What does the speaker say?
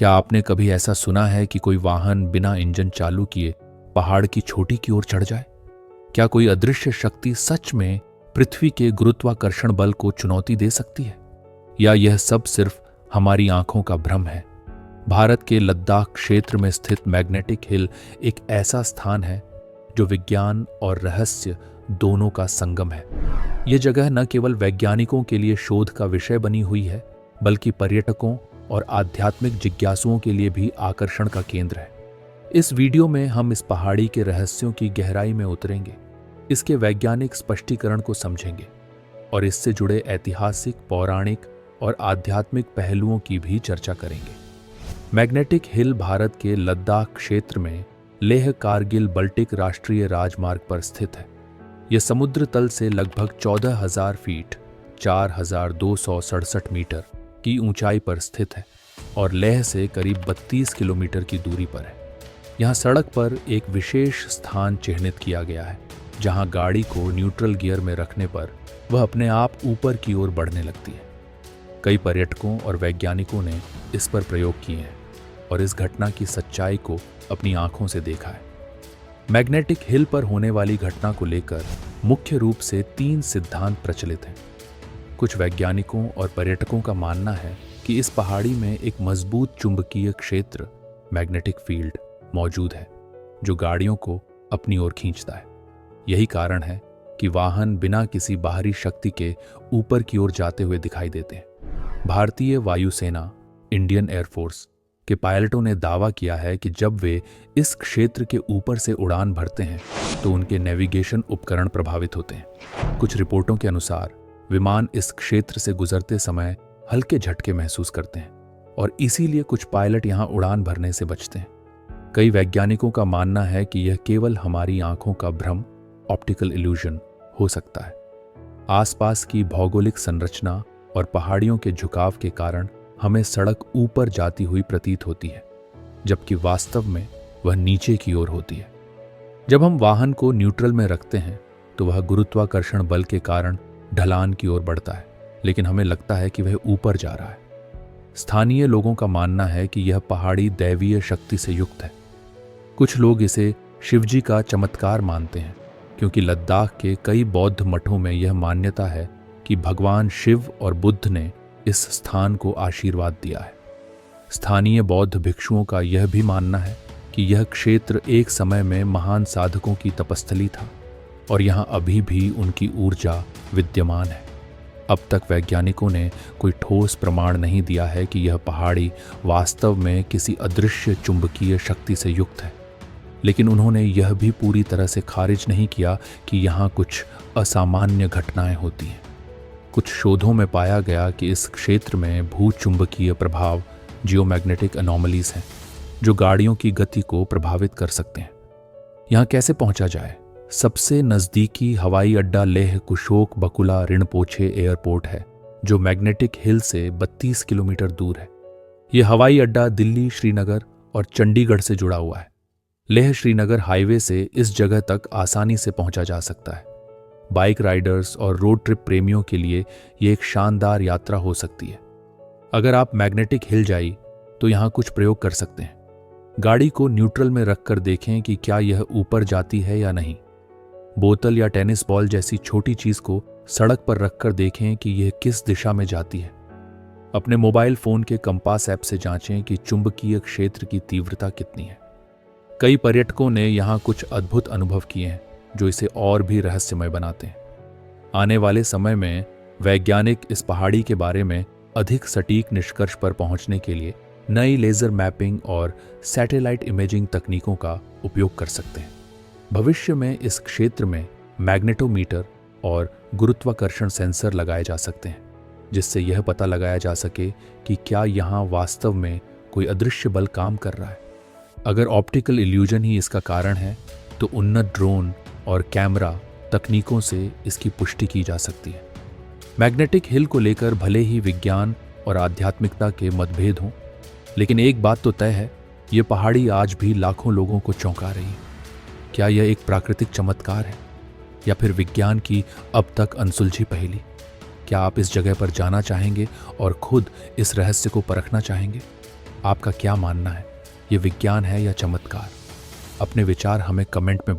क्या आपने कभी ऐसा सुना है कि कोई वाहन बिना इंजन चालू किए पहाड़ की चोटी की ओर चढ़ जाए? क्या कोई अदृश्य शक्ति सच में पृथ्वी के गुरुत्वाकर्षण बल को चुनौती दे सकती है, या यह सब सिर्फ हमारी आंखों का भ्रम है? भारत के लद्दाख क्षेत्र में स्थित मैग्नेटिक हिल एक ऐसा स्थान है जो विज्ञान और रहस्य दोनों का संगम है। यह जगह न केवल वैज्ञानिकों के लिए शोध का विषय बनी हुई है, बल्कि पर्यटकों और आध्यात्मिक जिज्ञासुओं के लिए भी आकर्षण का केंद्र है। इस वीडियो में हम इस पहाड़ी के रहस्यों की गहराई में उतरेंगे, इसके वैज्ञानिक स्पष्टीकरण को समझेंगे और इससे जुड़े ऐतिहासिक, पौराणिक और आध्यात्मिक पहलुओं की भी चर्चा करेंगे। मैग्नेटिक हिल भारत के लद्दाख क्षेत्र में लेह कारगिल बल्टिक राष्ट्रीय राजमार्ग पर स्थित है। यह समुद्र तल से लगभग 14,000 फीट 4,267 मीटर की ऊंचाई पर स्थित है और लेह से करीब 32 किलोमीटर की दूरी पर है। यहाँ सड़क पर एक विशेष स्थान चिह्नित किया गया है, जहाँ गाड़ी को न्यूट्रल गियर में रखने पर वह अपने आप ऊपर की ओर बढ़ने लगती है। कई पर्यटकों और वैज्ञानिकों ने इस पर प्रयोग किए हैं और इस घटना की सच्चाई को अपनी आंखों से देखा है। मैग्नेटिक हिल पर होने वाली घटना को लेकर मुख्य रूप से 3 सिद्धांत प्रचलित हैं। कुछ वैज्ञानिकों और पर्यटकों का मानना है कि इस पहाड़ी में एक मजबूत चुंबकीय क्षेत्र, मैग्नेटिक फील्ड, मौजूद है जो गाड़ियों को अपनी ओर खींचता है। यही कारण है कि वाहन बिना किसी बाहरी शक्ति के ऊपर की ओर जाते हुए दिखाई देते हैं। भारतीय वायुसेना, इंडियन एयरफोर्स के पायलटों ने दावा किया है कि जब वे इस क्षेत्र के ऊपर से उड़ान भरते हैं तो उनके नेविगेशन उपकरण प्रभावित होते हैं। कुछ रिपोर्टों के अनुसार विमान इस क्षेत्र से गुजरते समय हल्के झटके महसूस करते हैं और इसीलिए कुछ पायलट यहां उड़ान भरने से बचते हैं। कई वैज्ञानिकों का मानना है कि यह केवल हमारी आंखों का भ्रम, ऑप्टिकल इल्यूजन हो सकता है। आसपास की भौगोलिक संरचना और पहाड़ियों के झुकाव के कारण हमें सड़क ऊपर जाती हुई प्रतीत होती है, जबकि वास्तव में वह नीचे की ओर होती है। जब हम वाहन को न्यूट्रल में रखते हैं तो वह गुरुत्वाकर्षण बल के कारण ढलान की ओर बढ़ता है, लेकिन हमें लगता है कि वह ऊपर जा रहा है। स्थानीय लोगों का मानना है कि यह पहाड़ी दैवीय शक्ति से युक्त है। कुछ लोग इसे शिवजी का चमत्कार मानते हैं, क्योंकि लद्दाख के कई बौद्ध मठों में यह मान्यता है कि भगवान शिव और बुद्ध ने इस स्थान को आशीर्वाद दिया है। स्थानीय बौद्ध भिक्षुओं का यह भी मानना है कि यह क्षेत्र एक समय में महान साधकों की तपस्थली था और यहाँ अभी भी उनकी ऊर्जा विद्यमान है। अब तक वैज्ञानिकों ने कोई ठोस प्रमाण नहीं दिया है कि यह पहाड़ी वास्तव में किसी अदृश्य चुंबकीय शक्ति से युक्त है, लेकिन उन्होंने यह भी पूरी तरह से खारिज नहीं किया कि यहाँ कुछ असामान्य घटनाएं होती हैं। कुछ शोधों में पाया गया कि इस क्षेत्र में भूचुंबकीय प्रभाव, जियोमैग्नेटिक एनोमलीज हैं, जो गाड़ियों की गति को प्रभावित कर सकते हैं। यहाँ कैसे पहुंचा जाए? सबसे नज़दीकी हवाई अड्डा लेह कुशोक बकुला रिनपोछे एयरपोर्ट है, जो मैग्नेटिक हिल से 32 किलोमीटर दूर है। यह हवाई अड्डा दिल्ली, श्रीनगर और चंडीगढ़ से जुड़ा हुआ है। लेह श्रीनगर हाईवे से इस जगह तक आसानी से पहुंचा जा सकता है। बाइक राइडर्स और रोड ट्रिप प्रेमियों के लिए ये एक शानदार यात्रा हो सकती है। अगर आप मैग्नेटिक हिल जाई तो यहाँ कुछ प्रयोग कर सकते हैं। गाड़ी को न्यूट्रल में रखकर देखें कि क्या यह ऊपर जाती है या नहीं। बोतल या टेनिस बॉल जैसी छोटी चीज को सड़क पर रखकर देखें कि यह किस दिशा में जाती है। अपने मोबाइल फोन के कंपास ऐप से जांचें कि चुंबकीय क्षेत्र की तीव्रता कितनी है। कई पर्यटकों ने यहाँ कुछ अद्भुत अनुभव किए हैं जो इसे और भी रहस्यमय बनाते हैं। आने वाले समय में वैज्ञानिक इस पहाड़ी के बारे में अधिक सटीक निष्कर्ष पर पहुंचने के लिए नई लेजर मैपिंग और सैटेलाइट इमेजिंग तकनीकों का उपयोग कर सकते हैं। भविष्य में इस क्षेत्र में मैग्नेटोमीटर और गुरुत्वाकर्षण सेंसर लगाए जा सकते हैं, जिससे यह पता लगाया जा सके कि क्या यहाँ वास्तव में कोई अदृश्य बल काम कर रहा है। अगर ऑप्टिकल इल्यूजन ही इसका कारण है तो उन्नत ड्रोन और कैमरा तकनीकों से इसकी पुष्टि की जा सकती है। मैग्नेटिक हिल को लेकर भले ही विज्ञान और आध्यात्मिकता के मतभेद हों, लेकिन एक बात तो तय है, ये पहाड़ी आज भी लाखों लोगों को चौंका रही है। क्या यह एक प्राकृतिक चमत्कार है या फिर विज्ञान की अब तक अनसुलझी पहेली? क्या आप इस जगह पर जाना चाहेंगे और खुद इस रहस्य को परखना चाहेंगे? आपका क्या मानना है? ये विज्ञान है या चमत्कार? अपने विचार हमें कमेंट में